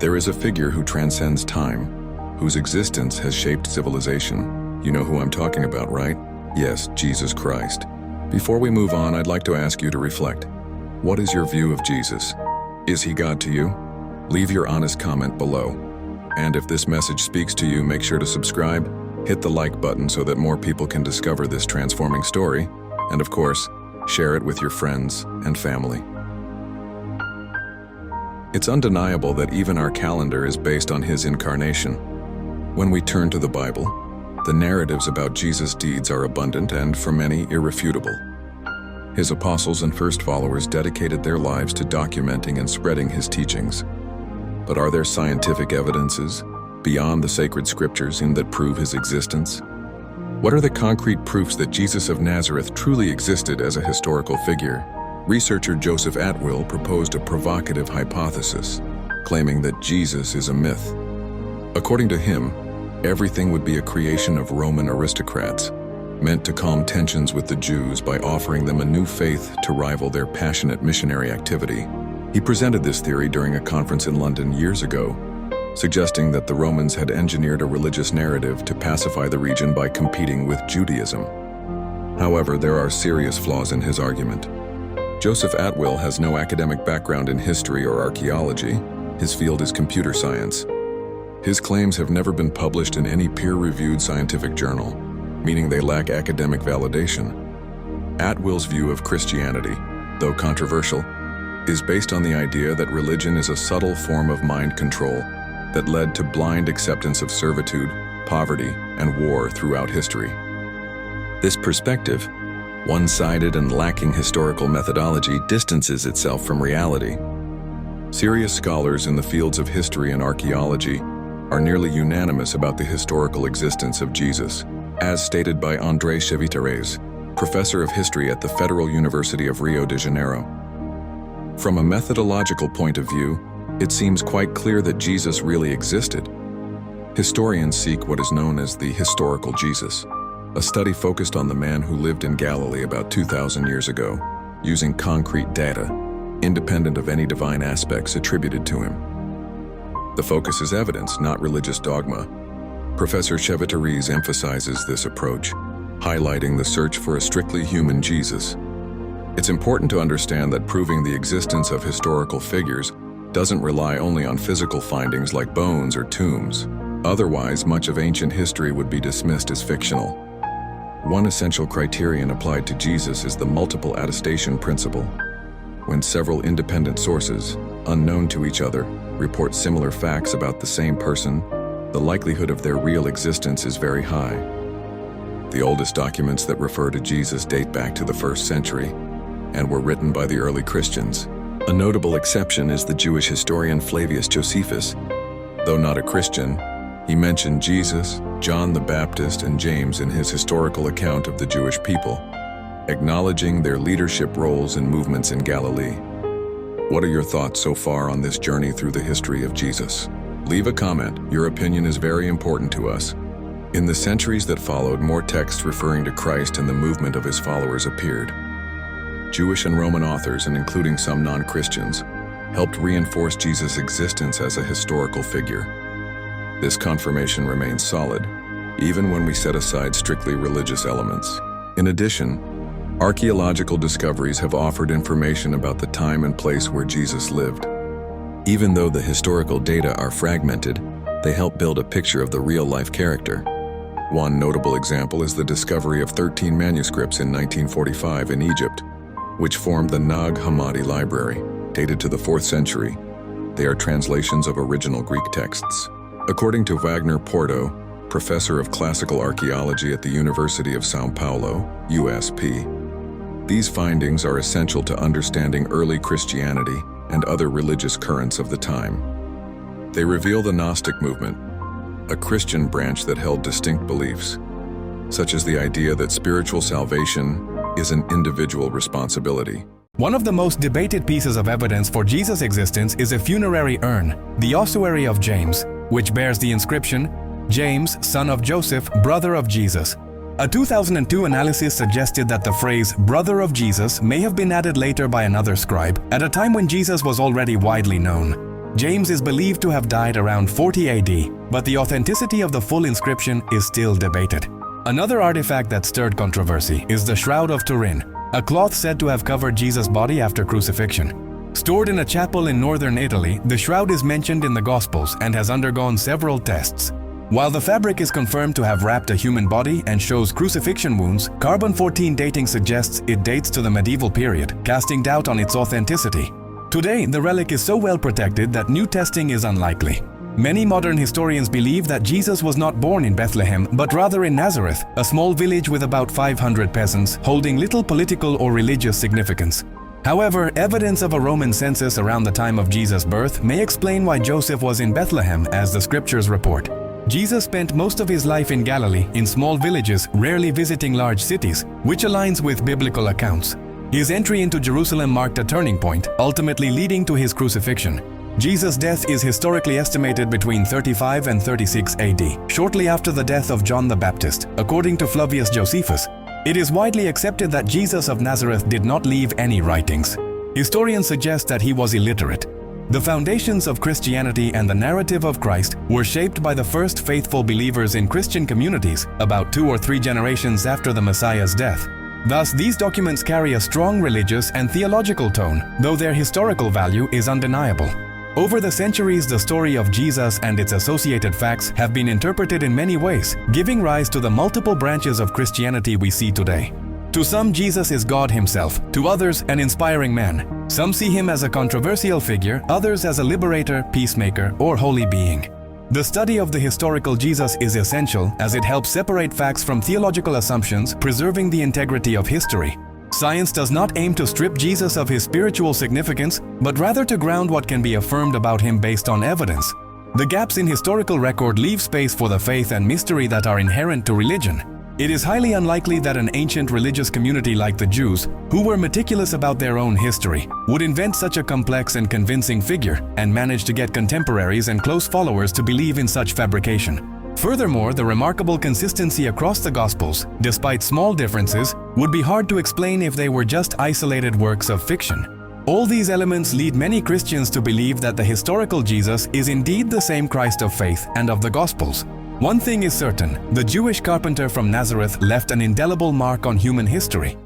There is a figure who transcends time, whose existence has shaped civilization. You know who I'm talking about, right? Yes, Jesus Christ. Before we move on, I'd like to ask you to reflect. What is your view of Jesus? Is he God to you? Leave your honest comment below. And if this message speaks to you, make sure to subscribe, hit the like button so that more people can discover this transforming story, and of course, share it with your friends and family. It's undeniable that even our calendar is based on his incarnation. When we turn to the Bible, the narratives about Jesus' deeds are abundant and, for many, irrefutable. His apostles and first followers dedicated their lives to documenting and spreading his teachings. But are there scientific evidences, beyond the sacred scriptures, that prove his existence? What are the concrete proofs that Jesus of Nazareth truly existed as a historical figure? Researcher Joseph Atwill proposed a provocative hypothesis, claiming that Jesus is a myth. According to him, everything would be a creation of Roman aristocrats, meant to calm tensions with the Jews by offering them a new faith to rival their passionate missionary activity. He presented this theory during a conference in London years ago, suggesting that the Romans had engineered a religious narrative to pacify the region by competing with Judaism. However, there are serious flaws in his argument. Joseph Atwill has no academic background in history or archaeology. His field is computer science. His claims have never been published in any peer-reviewed scientific journal, meaning they lack academic validation. Atwill's view of Christianity, though controversial, is based on the idea that religion is a subtle form of mind control that led to blind acceptance of servitude, poverty, and war throughout history. This perspective, one-sided and lacking historical methodology, distances itself from reality. Serious scholars in the fields of history and archaeology are nearly unanimous about the historical existence of Jesus, as stated by André Chevitares, professor of history at the Federal University of Rio de Janeiro. From a methodological point of view, it seems quite clear that Jesus really existed. Historians seek what is known as the historical Jesus, a study focused on the man who lived in Galilee about 2,000 years ago, using concrete data, independent of any divine aspects attributed to him. The focus is evidence, not religious dogma. Professor Chevitares emphasizes this approach, highlighting the search for a strictly human Jesus. It's important to understand that proving the existence of historical figures doesn't rely only on physical findings like bones or tombs. Otherwise, much of ancient history would be dismissed as fictional. One essential criterion applied to Jesus is the multiple attestation principle. When several independent sources, unknown to each other, report similar facts about the same person, the likelihood of their real existence is very high. The oldest documents that refer to Jesus date back to the 1st century and were written by the early Christians. A notable exception is the Jewish historian Flavius Josephus. Though not a Christian, he mentioned Jesus, John the Baptist, and James in his historical account of the Jewish people, acknowledging their leadership roles and movements in Galilee. What are your thoughts so far on this journey through the history of Jesus? Leave a comment. Your opinion is very important to us. In the centuries that followed, more texts referring to Christ and the movement of his followers appeared. Jewish and Roman authors, and including some non-Christians, helped reinforce Jesus' existence as a historical figure. This confirmation remains solid, even when we set aside strictly religious elements. In addition, archaeological discoveries have offered information about the time and place where Jesus lived. Even though the historical data are fragmented, they help build a picture of the real-life character. One notable example is the discovery of 13 manuscripts in 1945 in Egypt, which formed the Nag Hammadi Library, dated to the 4th century. They are translations of original Greek texts. According to Wagner Porto, professor of classical archaeology at the University of São Paulo, USP, these findings are essential to understanding early Christianity and other religious currents of the time. They reveal the Gnostic movement, a Christian branch that held distinct beliefs, such as the idea that spiritual salvation is an individual responsibility. One of the most debated pieces of evidence for Jesus' existence is a funerary urn, the Ossuary of James, which bears the inscription, "James, son of Joseph, brother of Jesus." A 2002 analysis suggested that the phrase "brother of Jesus" may have been added later by another scribe, at a time when Jesus was already widely known. James is believed to have died around 40 AD, but the authenticity of the full inscription is still debated. Another artifact that stirred controversy is the Shroud of Turin, a cloth said to have covered Jesus' body after crucifixion. Stored in a chapel in northern Italy, the shroud is mentioned in the Gospels and has undergone several tests. While the fabric is confirmed to have wrapped a human body and shows crucifixion wounds, carbon-14 dating suggests it dates to the medieval period, casting doubt on its authenticity. Today, the relic is so well protected that new testing is unlikely. Many modern historians believe that Jesus was not born in Bethlehem, but rather in Nazareth, a small village with about 500 peasants, holding little political or religious significance. However, evidence of a Roman census around the time of Jesus' birth may explain why Joseph was in Bethlehem, as the scriptures report. Jesus spent most of his life in Galilee, in small villages, rarely visiting large cities, which aligns with biblical accounts. His entry into Jerusalem marked a turning point, ultimately leading to his crucifixion. Jesus' death is historically estimated between 35 and 36 AD, shortly after the death of John the Baptist, according to Flavius Josephus. It is widely accepted that Jesus of Nazareth did not leave any writings. Historians suggest that he was illiterate. The foundations of Christianity and the narrative of Christ were shaped by the first faithful believers in Christian communities about 2 or 3 generations after the Messiah's death. Thus, these documents carry a strong religious and theological tone, though their historical value is undeniable. Over the centuries, the story of Jesus and its associated facts have been interpreted in many ways, giving rise to the multiple branches of Christianity we see today. To some, Jesus is God himself, to others, an inspiring man. Some see him as a controversial figure, others as a liberator, peacemaker, or holy being. The study of the historical Jesus is essential as it helps separate facts from theological assumptions, preserving the integrity of history. Science does not aim to strip Jesus of his spiritual significance, but rather to ground what can be affirmed about him based on evidence. The gaps in historical record leave space for the faith and mystery that are inherent to religion. It is highly unlikely that an ancient religious community like the Jews, who were meticulous about their own history, would invent such a complex and convincing figure and manage to get contemporaries and close followers to believe in such fabrication. Furthermore, the remarkable consistency across the Gospels, despite small differences, would be hard to explain if they were just isolated works of fiction. All these elements lead many Christians to believe that the historical Jesus is indeed the same Christ of faith and of the Gospels. One thing is certain, the Jewish carpenter from Nazareth left an indelible mark on human history.